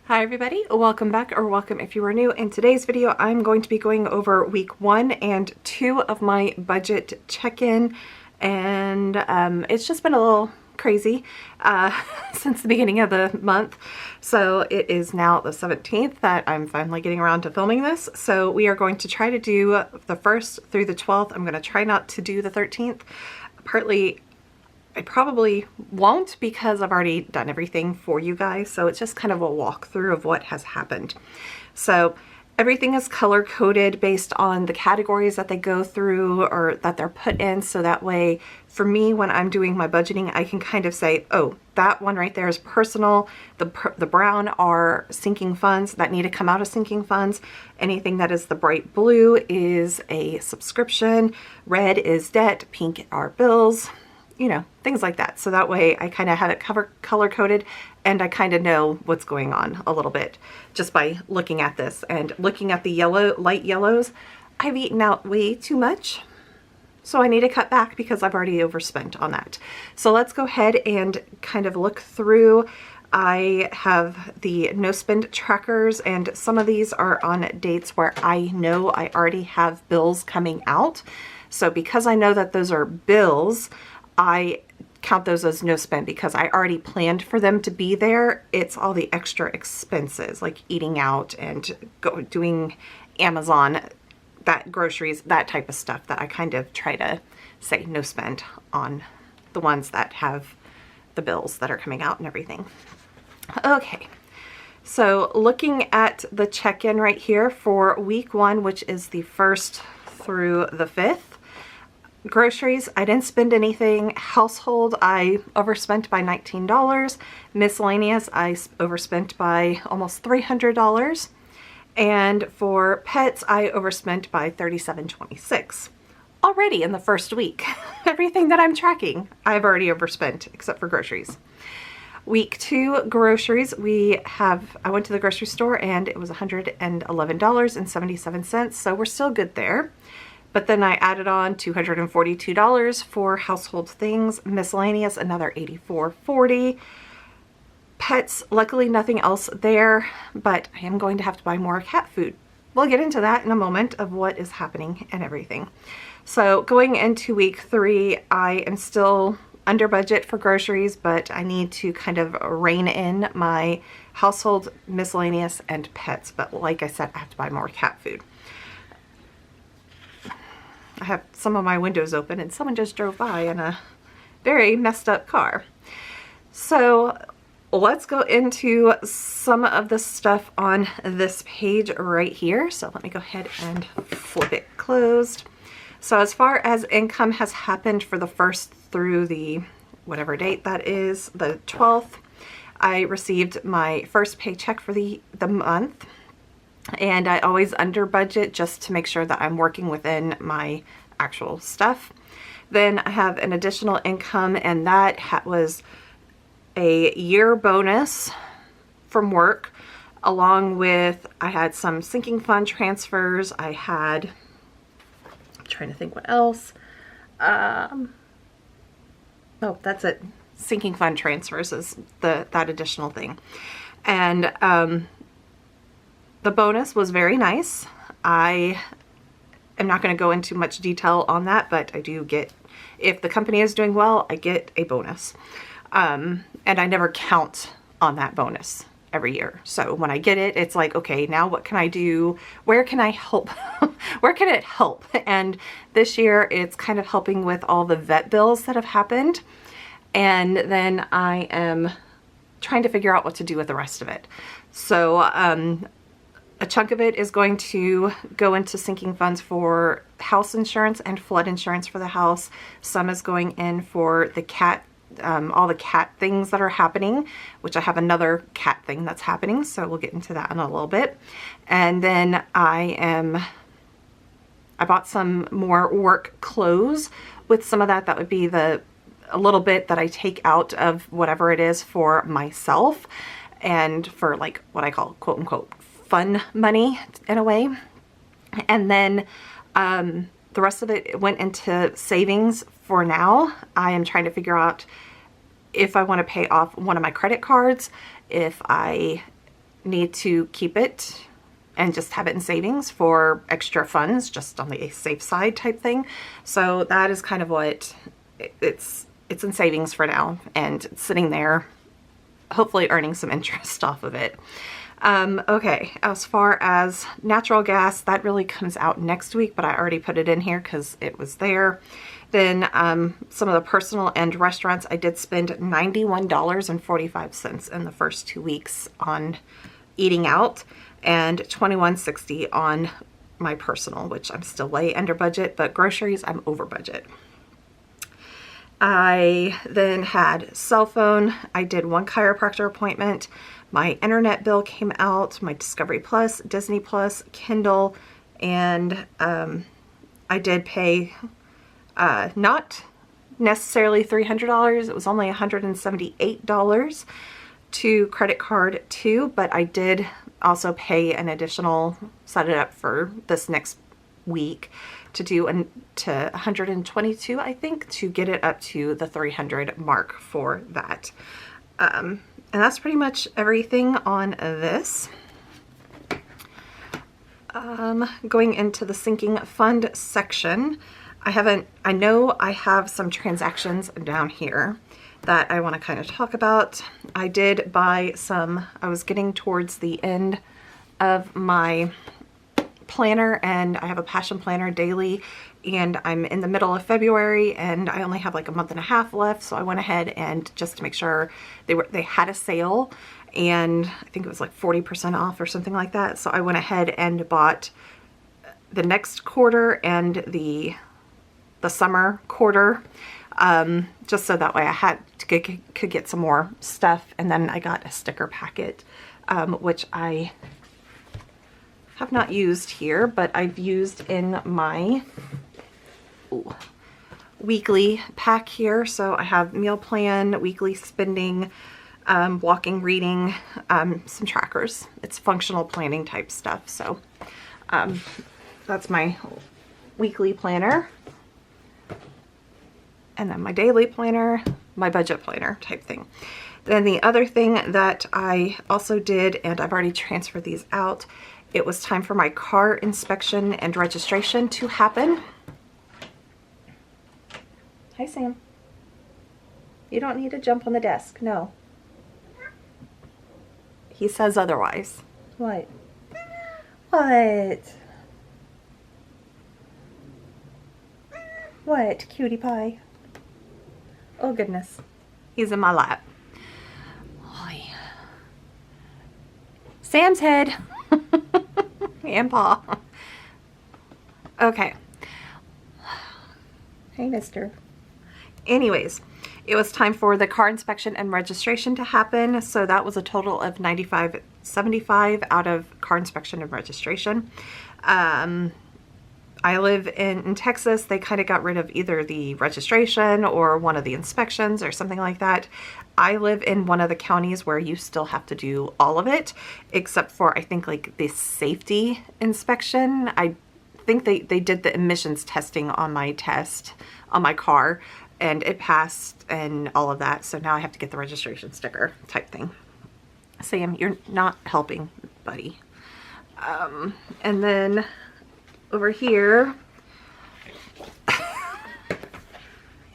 Hi everybody, welcome back, or welcome if you are new. In today's video I'm going to be going over week 1 and 2 of my budget check-in, and it's just been a little crazy since the beginning of the month. So it is now the 17th that I'm finally getting around to filming this. So we are going to try to do the 1st through the 12th. I'm going to try not to do the 13th. Partly I probably won't because I've already done everything for you guys, so it's just kind of a walkthrough of what has happened. So everything is color coded based on the categories that they go through or that they're put in, so that way for me when I'm doing my budgeting I can kind of say, oh, that one right there is personal, the brown are sinking funds that need to come out of sinking funds, anything that is the bright blue is a subscription, red is debt, pink are bills, you know, things like that. So that way I kind of have it color coded and I kind of know what's going on a little bit just by looking at this and looking at the light yellows. I've eaten out way too much, so I need to cut back because I've already overspent on that. So let's go ahead and kind of look through. I have the no spend trackers, and some of these are on dates where I know I already have bills coming out. So because I know that those are bills, I count those as no spend because I already planned for them to be there. It's all the extra expenses like eating out and doing Amazon, that groceries, that type of stuff that I kind of try to say no spend on the ones that have the bills that are coming out and everything. Okay, so looking at the check-in right here for week 1, which is the 1st through the 5th. Groceries, I didn't spend anything. Household, I overspent by $19. Miscellaneous, I overspent by almost $300. And for pets, I overspent by $37.26. Already in the first week. Everything that I'm tracking, I've already overspent except for groceries. Week 2 groceries, I went to the grocery store and it was $111.77, so we're still good there. But then I added on $242 for household things, miscellaneous, another $84.40. Pets, luckily nothing else there, but I am going to have to buy more cat food. We'll get into that in a moment of what is happening and everything. So going into week 3, I am still under budget for groceries, but I need to kind of rein in my household, miscellaneous, and pets. But like I said, I have to buy more cat food. I have some of my windows open and someone just drove by in a very messed up car. So let's go into some of the stuff on this page right here. So let me go ahead and flip it closed. So as far as income has happened for the 1st through the whatever date that is, the 12th, I received my first paycheck for the month. And I always under budget just to make sure that I'm working within my actual stuff. Then I have an additional income, and that was a year bonus from work, along with I had some sinking fund transfers. I had, I'm trying to think what else. Oh, that's it. Sinking fund transfers is that additional thing. And the bonus was very nice. I am not going to go into much detail on that, but I do get, if the company is doing well, I get a bonus. And I never count on that bonus every year. So when I get it, it's like, okay, now what can I do? Where can I help? Where can it help? And this year it's kind of helping with all the vet bills that have happened. And then I am trying to figure out what to do with the rest of it. So, a chunk of it is going to go into sinking funds for house insurance and flood insurance for the house. Some is going in for the cat, all the cat things that are happening, which I have another cat thing that's happening. So we'll get into that in a little bit. And then I bought some more work clothes with some of that. That would be a little bit that I take out of whatever it is for myself and for like what I call quote unquote fun money in a way. And then the rest of it went into savings for now. I am trying to figure out if I want to pay off one of my credit cards, if I need to keep it and just have it in savings for extra funds, just on the safe side type thing. So that is kind of what it's in savings for now, and it's sitting there, hopefully earning some interest off of it. Okay, as far as natural gas, that really comes out next week, but I already put it in here because it was there. Then some of the personal and restaurants, I did spend $91.45 in the first 2 weeks on eating out, and $21.60 on my personal, which I'm still way under budget, but groceries, I'm over budget. I then had cell phone. I did one chiropractor appointment. My internet bill came out, my Discovery Plus, Disney Plus, Kindle, and I did pay not necessarily $300. It was only $178 to credit card too, but I did also pay an additional, set it up for this next week to do to 122, I think, to get it up to the 300 mark for that. And that's pretty much everything on this. Going into the sinking fund section, I know I have some transactions down here that I want to kind of talk about. I did buy some, I was getting towards the end of my planner, and I have a passion planner daily, and I'm in the middle of February and I only have like a month and a half left, so I went ahead and just to make sure they had a sale, and I think it was like 40% off or something like that. So I went ahead and bought the next quarter and the summer quarter, just so that way I could get some more stuff. And then I got a sticker packet, which I have not used here, but I've used in my weekly pack here. So I have meal plan, weekly spending, walking, reading, some trackers. It's functional planning type stuff. So that's my weekly planner. And then my daily planner, my budget planner type thing. Then the other thing that I also did, and I've already transferred these out, it was time for my car inspection and registration to happen. Hi, Sam. You don't need to jump on the desk, no. He says otherwise. What? What? What, cutie pie? Oh goodness, he's in my lap. Oy. Sam's head and paw. Okay. Hey, mister. Anyways, it was time for the car inspection and registration to happen. So that was a total of $95.75 out of car inspection and registration. I live in Texas. They kind of got rid of either the registration or one of the inspections or something like that. I live in one of the counties where you still have to do all of it, except for I think like the safety inspection. I think they did the emissions testing on my test on my car, and it passed and all of that. So now I have to get the registration sticker type thing. Sam, you're not helping, buddy. And then over here,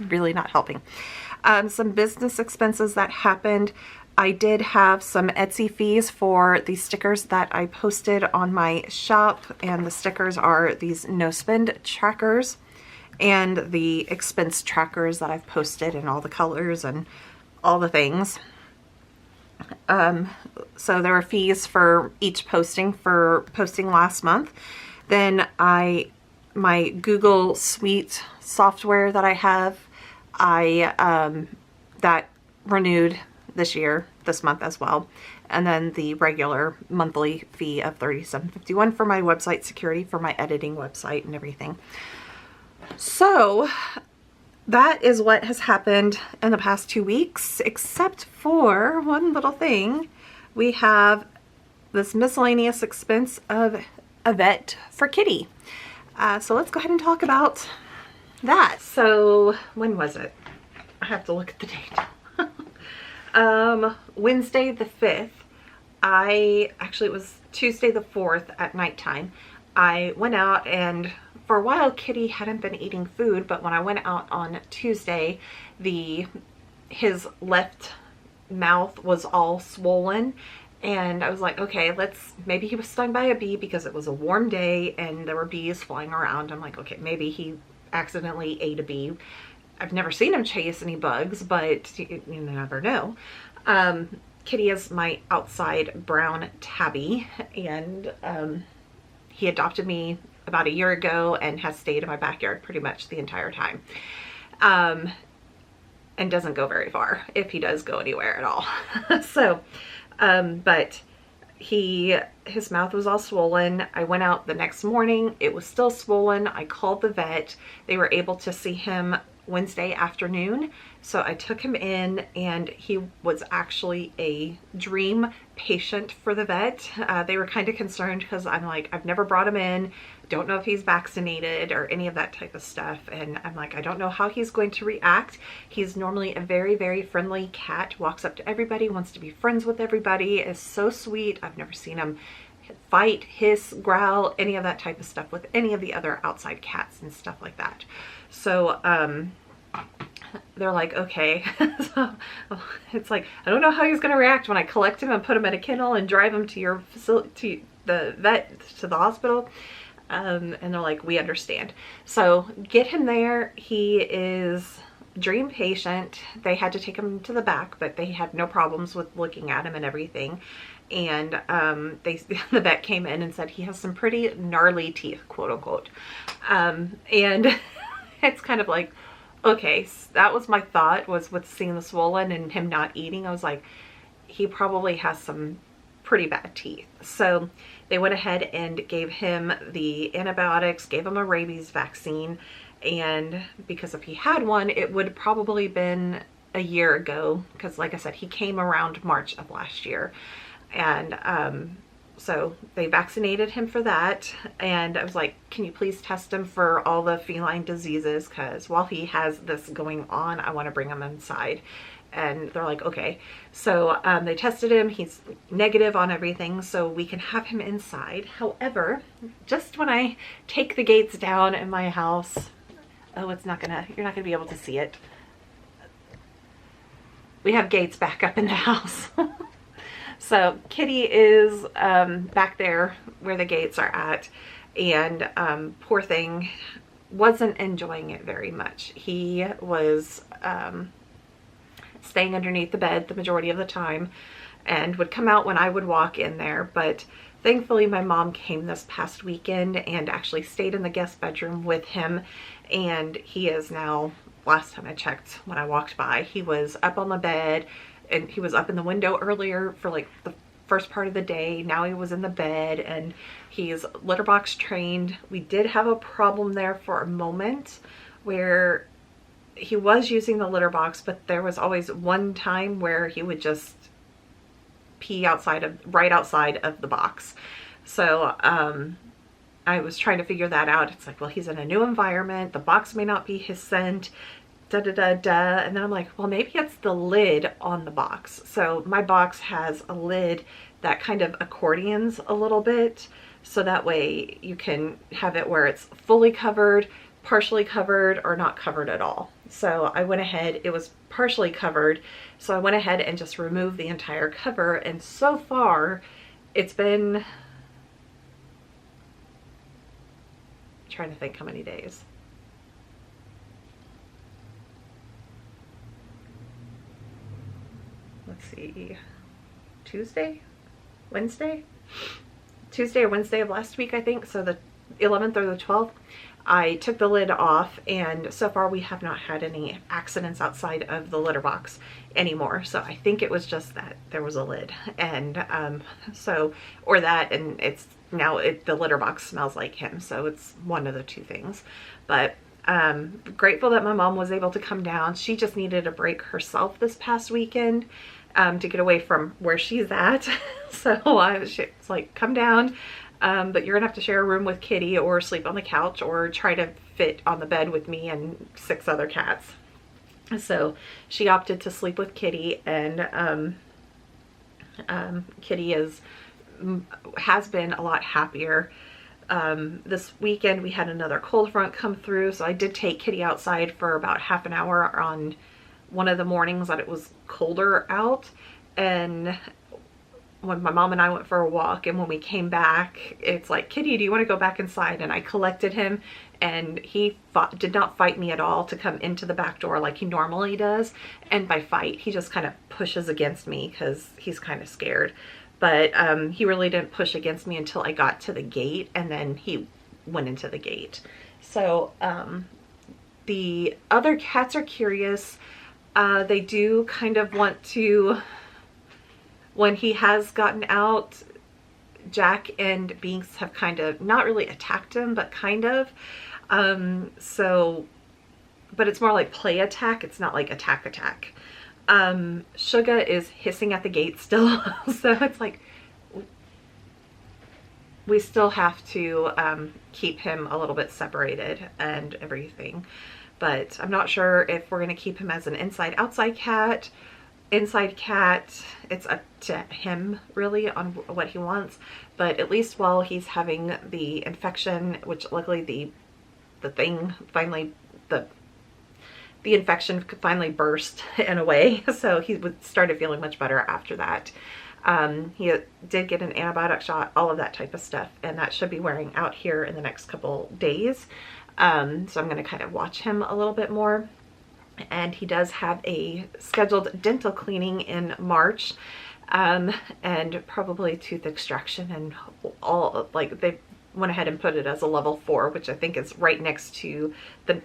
really not helping. Some business expenses that happened. I did have some Etsy fees for the stickers that I posted on my shop, and the stickers are these no spend trackers and the expense trackers that I've posted in all the colors and all the things. So there were fees for each posting for posting last month. Then my Google Suite software that I have, that renewed this month as well. And then the regular monthly fee of $37.51 for my website security, for my editing website and everything. So that is what has happened in the past 2 weeks, except for one little thing. We have this miscellaneous expense of a vet for Kitty. So let's go ahead and talk about that. So when was it? I have to look at the date. Wednesday the 5th, Actually, it was Tuesday the 4th at nighttime. I went out, and for a while Kitty hadn't been eating food, but when I went out on Tuesday, his left mouth was all swollen, and I was like, okay, maybe he was stung by a bee because it was a warm day and there were bees flying around. I'm like, okay, maybe he accidentally ate a bee. I've never seen him chase any bugs, but you never know. Kitty is my outside brown tabby, and he adopted me about a year ago and has stayed in my backyard pretty much the entire time. And doesn't go very far, if he does go anywhere at all. So, but his mouth was all swollen. I went out the next morning, it was still swollen. I called the vet. They were able to see him Wednesday afternoon. So I took him in, and he was actually a dream patient for the vet. They were kind of concerned because I'm like, I've never brought him in. Don't know if he's vaccinated or any of that type of stuff. And I'm like, I don't know how he's going to react. He's normally a very, very friendly cat, walks up to everybody, wants to be friends with everybody, is so sweet. I've never seen him fight, hiss, growl, any of that type of stuff with any of the other outside cats and stuff like that. So, they're like, okay. So it's like, I don't know how he's going to react when I collect him and put him in a kennel and drive him to your facility, to the vet, to the hospital. And they're like, we understand. So get him there. He is dream patient. They had to take him to the back, but they had no problems with looking at him and everything. And the vet came in and said he has some pretty gnarly teeth, quote unquote. And it's kind of like, okay, so that was my thought, was with seeing the swollen and him not eating. I was like, he probably has some pretty bad teeth. So they went ahead and gave him the antibiotics, gave him a rabies vaccine. And because if he had one, it would probably been a year ago, because like I said, he came around March of last year. And so they vaccinated him for that. And I was like, can you please test him for all the feline diseases? Because while he has this going on, I want to bring him inside. And they're like, okay. So they tested him. He's negative on everything, so we can have him inside. However, just when I take the gates down in my house, oh, you're not gonna be able to see it. We have gates back up in the house. So Kitty is back there where the gates are at, and poor thing wasn't enjoying it very much. He was staying underneath the bed the majority of the time and would come out when I would walk in there. But thankfully my mom came this past weekend and actually stayed in the guest bedroom with him, and he is now, last time I checked when I walked by, he was up on the bed. And he was up in the window earlier for like the first part of the day. Now he was in the bed, and he's litter box trained. We did have a problem there for a moment where he was using the litter box, but there was always one time where he would just pee right outside of the box. So I was trying to figure that out. It's like, well, he's in a new environment. The box may not be his scent. Da da da da. And then I'm like, well, maybe it's the lid on the box. So my box has a lid that kind of accordions a little bit, so that way you can have it where it's fully covered, partially covered, or not covered at all. So I went ahead, it was partially covered, so I went ahead and just removed the entire cover, and so far it's been, I'm trying to think how many days. Let's see, Tuesday or Wednesday of last week, I think. So the 11th or the 12th, I took the lid off, and so far we have not had any accidents outside of the litter box anymore. So I think it was just that there was a lid, and and it's now the litter box smells like him. So it's one of the two things. But grateful that my mom was able to come down. She just needed a break herself this past weekend, to get away from where she's at. So it's like, come down, but you're gonna have to share a room with Kitty, or sleep on the couch, or try to fit on the bed with me and 6 other cats. So she opted to sleep with Kitty, and Kitty has been a lot happier. This weekend we had another cold front come through, so I did take Kitty outside for about half an hour on one of the mornings that it was colder out, and when my mom and I went for a walk, and when we came back, it's like, Kitty, do you want to go back inside? And I collected him, and he did not fight me at all to come into the back door like he normally does. And by fight, he just kind of pushes against me because he's kind of scared. But he really didn't push against me until I got to the gate, and then he went into the gate. So the other cats are curious. They do kind of want to, when he has gotten out, Jack and Binks have kind of not really attacked him, but kind of. But it's more like play attack. It's not like attack. Suga is hissing at the gate still. So it's like, we still have to keep him a little bit separated and everything. But I'm not sure if we're going to keep him as an inside-outside cat. Inside cat, it's up to him really on what he wants. But at least while he's having the infection, which luckily the thing finally, the infection finally burst in a way, so he started feeling much better after that. He did get an antibiotic shot, all of that type of stuff, and that should be wearing out here in the next couple days. So I'm going to kind of watch him a little bit more. And he does have a scheduled dental cleaning in March, and probably tooth extraction and all, like they went ahead and put it as a level 4, which I think is right next to the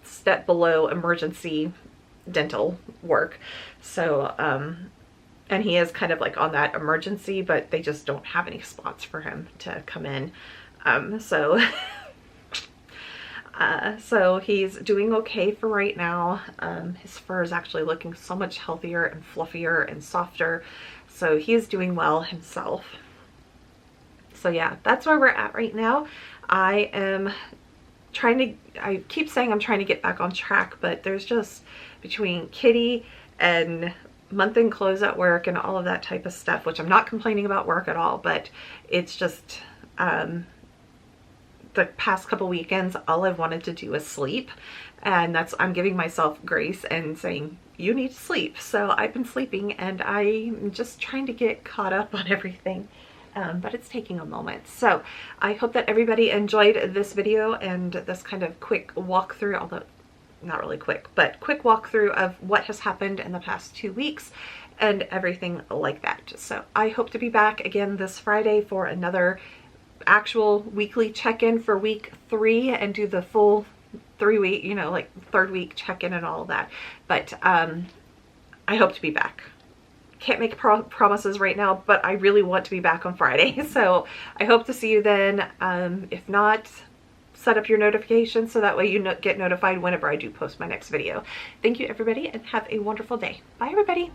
step below emergency dental work. So and he is kind of like on that emergency, but they just don't have any spots for him to come in. So he's doing okay for right now. His fur is actually looking so much healthier and fluffier and softer, so he's doing well himself. So yeah, that's where we're at right now. I am trying to, I keep saying I'm trying to get back on track, but there's just, between Kitty and month-end close at work and all of that type of stuff, which I'm not complaining about work at all, but it's just the past couple weekends, all I've wanted to do is sleep, and I'm giving myself grace and saying, you need to sleep. So I've been sleeping, and I'm just trying to get caught up on everything. But it's taking a moment. So I hope that everybody enjoyed this video and this kind of quick walkthrough, although not really quick, but quick walkthrough of what has happened in the past 2 weeks and everything like that. So I hope to be back again this Friday for another actual weekly check-in for week 3 and do the full 3-week, you know, like 3rd week check-in and all of that. But I hope to be back. Can't make promises right now, but I really want to be back on Friday. So I hope to see you then. If not, set up your notifications so that way you get notified whenever I do post my next video. Thank you everybody, and have a wonderful day. Bye everybody.